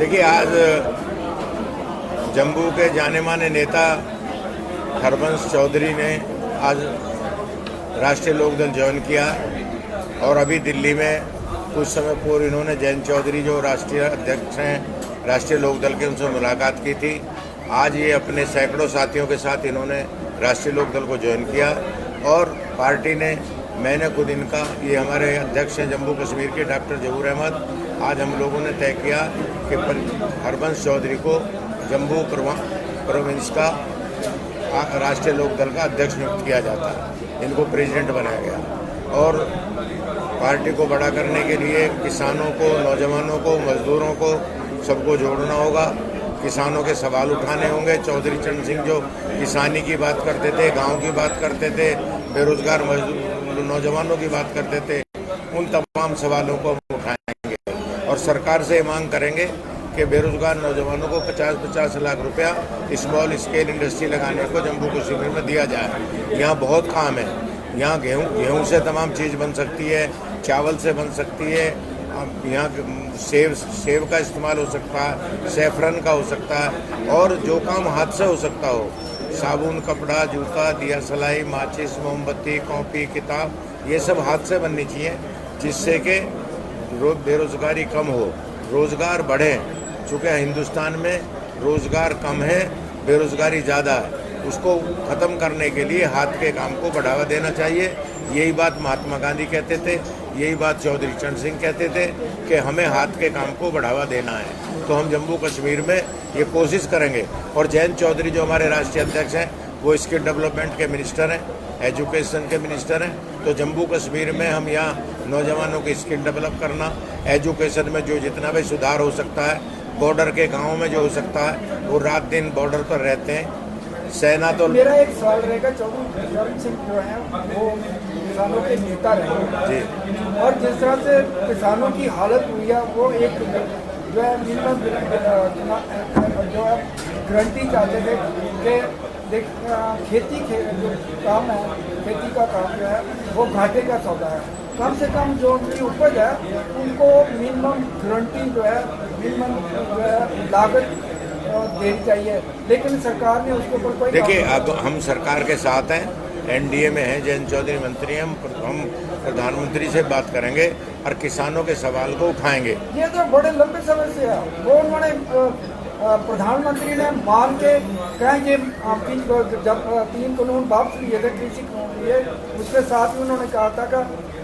देखिए, आज जम्मू के जाने माने नेता हरबंस चौधरी ने आज राष्ट्रीय लोकदल ज्वाइन किया और अभी दिल्ली में कुछ समय पूर्व इन्होंने जयंत चौधरी जो राष्ट्रीय अध्यक्ष हैं राष्ट्रीय लोकदल के, उनसे मुलाकात की थी। आज ये अपने सैकड़ों साथियों के साथ इन्होंने राष्ट्रीय लोकदल को ज्वाइन किया और पार्टी ने, मैंने खुद इनका, ये हमारे अध्यक्ष हैं जम्मू कश्मीर के डॉक्टर जहूर अहमद, आज हम लोगों ने तय किया कि हरबंस चौधरी को जम्मू प्रोविंस का राष्ट्रीय लोकदल का अध्यक्ष नियुक्त किया जाता है। इनको प्रेसिडेंट बनाया गया और पार्टी को बड़ा करने के लिए किसानों को, नौजवानों को, मजदूरों को, सबको जोड़ना होगा। किसानों के सवाल उठाने होंगे। चौधरी चरण सिंह जो किसानी की बात करते थे, गांव की बात करते थे, बेरोजगार मजदूर नौजवानों की बात करते थे, उन तमाम सवालों को हम उठाएंगे और सरकार से मांग करेंगे कि बेरोजगार नौजवानों को 50-50 लाख रुपया स्मॉल स्केल इंडस्ट्री लगाने को जम्मू कश्मीर में दिया जाए। यहाँ बहुत काम है। यहाँ गेहूँ से तमाम चीज़ बन सकती है, चावल से बन सकती है, यहाँ सेब का इस्तेमाल हो सकता है, सैफरन का हो सकता है और जो काम हाथ से हो सकता हो, साबुन, कपड़ा, जूता, दिया सलाई, माचिस, मोमबत्ती, कॉपी, किताब, ये सब हाथ से बननी चाहिए, जिससे कि बेरोजगारी कम हो, रोजगार बढ़े। चूँकि हिंदुस्तान में रोजगार कम है, बेरोजगारी ज़्यादा है, उसको ख़त्म करने के लिए हाथ के काम को बढ़ावा देना चाहिए। यही बात महात्मा गांधी कहते थे, यही बात चौधरी चरण सिंह कहते थे कि हमें हाथ के काम को बढ़ावा देना है। तो हम जम्मू कश्मीर में ये कोशिश करेंगे। और जयंत चौधरी जो हमारे राष्ट्रीय अध्यक्ष हैं, वो स्किल डेवलपमेंट के मिनिस्टर हैं, एजुकेशन के मिनिस्टर हैं। तो जम्मू कश्मीर में हम यहाँ नौजवानों की स्किल डेवलप करना, एजुकेशन में जो जितना भी सुधार हो सकता है, बॉर्डर के गाँव में जो हो सकता है, वो रात दिन बॉर्डर पर रहते हैं। सेना तो मेरा एक सवाल रहेगा, चौधरी चरण सिंह जो है वो किसानों के नेता रहे जी, और जिस तरह से किसानों की हालत हुई है, वो एक जो है मिनिमम जो है गारंटी चाहते थे कि खेती जो काम है, खेती का काम जो है वो घाटे का सौदा है। कम से कम जो उनकी उपज है उनको मिनिमम गारंटी जो है, मिनिमम जो है लागत देनी चाहिए, लेकिन सरकार ने उसके ऊपर कोई। देखिए, अब हम सरकार के साथ हैं, एनडीए में हैं, जयंत चौधरी मंत्री हैं, हम प्रधानमंत्री से बात करेंगे और किसानों के सवाल को उठाएंगे। ये तो बड़े लंबे समय से है, वो उन्होंने प्रधानमंत्री ने मान के कहें जब 3 कानून वापस लिए थे, कृषि कानून लिए, उसके साथ ही उन्होंने कहा था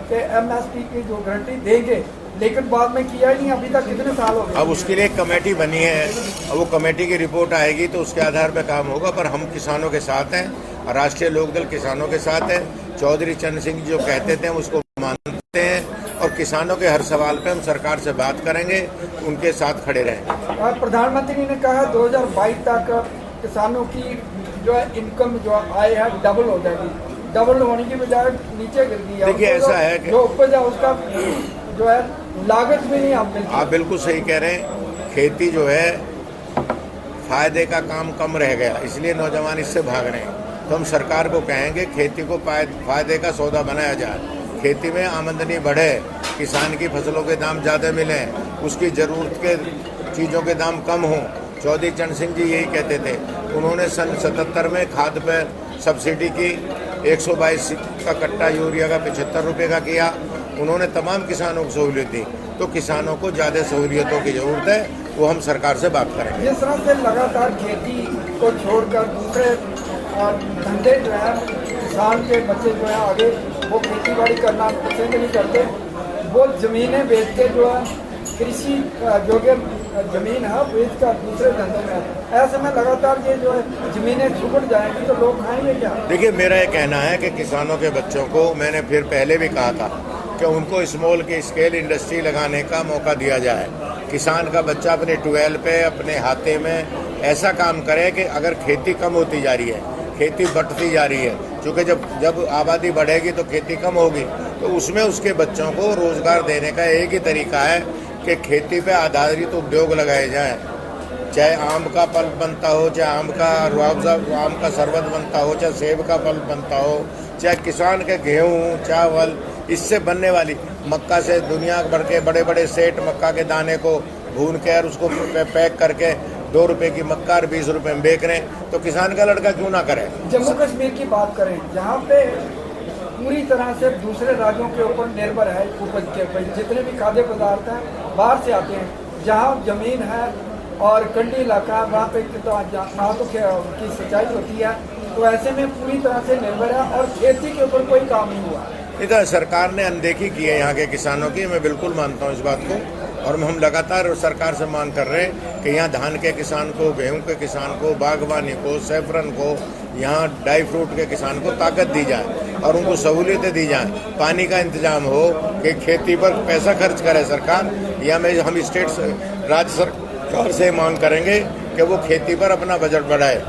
कि एमएसपी की जो गारंटी देंगे, लेकिन बाद में किया ही नहीं। अभी तक कितने साल हो गए। अब उसके लिए एक कमेटी बनी है, अब वो कमेटी की रिपोर्ट आएगी तो उसके आधार पर काम होगा। पर हम किसानों के साथ हैं और राष्ट्रीय लोकदल किसानों के साथ है। चौधरी चरण सिंह जो कहते थे हम उसको मानते हैं और किसानों के हर सवाल पे हम सरकार से बात करेंगे, उनके साथ खड़े रहेंगे। प्रधानमंत्री ने कहा 2022 तक किसानों की जो है इनकम जो आय है डबल हो जाएगी। डबल होने की बजाय नीचे गिर गई है। देखिए, ऐसा है कि जो उपज है उसका जो है लागत भी नहीं आप बिल्कुल सही कह रहे हैं। खेती जो है फायदे का काम कम रह गया, इसलिए नौजवान इससे भाग रहे हैं। तो हम सरकार को कहेंगे खेती को फायदे का सौदा बनाया जाए, खेती में आमदनी बढ़े, किसान की फसलों के दाम ज़्यादा मिलें, उसकी ज़रूरत के चीज़ों के दाम कम हों। चौधरी चरण सिंह जी यही कहते थे। उन्होंने सन 77 में खाद पर सब्सिडी की, 122 का कट्टा यूरिया का 75 रुपये का किया। उन्होंने तमाम किसानों को सहूलियत दी। तो किसानों को ज़्यादा सहूलियतों की ज़रूरत है, वो हम सरकार से बात करेंगे। जिस तरह से लगातार खेती को छोड़कर दूसरे धंधे जो है, किसान के बच्चे जो है आगे वो खेती बाड़ी करना पसंद नहीं करते, वो ज़मीनें बेच के जो है कृषि योग्य ज़मीन है बेच कर दूसरे धंधों में। ऐसे में लगातार ये जो है ज़मीनें सुकड़ जाएंगी तो लोग खाएंगे क्या? देखिए, मेरा ये कहना है कि किसानों के बच्चों को, मैंने फिर पहले भी कहा था कि उनको स्मॉल की स्केल इंडस्ट्री लगाने का मौका दिया जाए। किसान का बच्चा अपने 12 पे, अपने हाथे में ऐसा काम करे कि अगर खेती कम होती जा रही है, खेती बढ़ती जा रही है, क्योंकि जब आबादी बढ़ेगी तो खेती कम होगी, तो उसमें उसके बच्चों को रोजगार देने का एक ही तरीका है कि खेती पे आधारित उद्योग लगाए जाएं। चाहे आम का पल्प बनता हो, चाहे आम का रुआवजा, आम का शरबत बनता हो, चाहे सेब का पल्प बनता हो, चाहे किसान के गेहूँ, चावल, इससे बनने वाली मक्का से दुनिया भर के बड़े बड़े सेठ मक्का के दाने को भून के और उसको पैक करके 2 रुपए की मक्का और 20 रुपए में बेच रहे हैं, तो किसान का लड़का क्यों ना करे। जम्मू कश्मीर की बात करें, जहाँ पे पूरी तरह से दूसरे राज्यों के ऊपर निर्भर है उपज के ऊपर, जितने भी खाद्य पदार्थ हैं बाहर से आते हैं। जहाँ जमीन है और कंडी इलाका है वहाँ पे ना तो की सिंचाई होती है, तो ऐसे में पूरी तरह से निर्भर है और खेती के ऊपर कोई काम नहीं हुआ। इधर सरकार ने अनदेखी की है यहाँ के किसानों की, मैं बिल्कुल मानता हूँ इस बात को, और हम लगातार सरकार से मांग कर रहे हैं कि यहाँ धान के किसान को, गेहूं के किसान को, बागवानी को, सैफरन को, यहाँ ड्राई फ्रूट के किसान को ताकत दी जाए और उनको सहूलियतें दी जाएं। पानी का इंतजाम हो कि खेती पर पैसा खर्च करे सरकार, या में हम स्टेट राज्य सरकार से मांग करेंगे कि वो खेती पर अपना बजट बढ़ाए।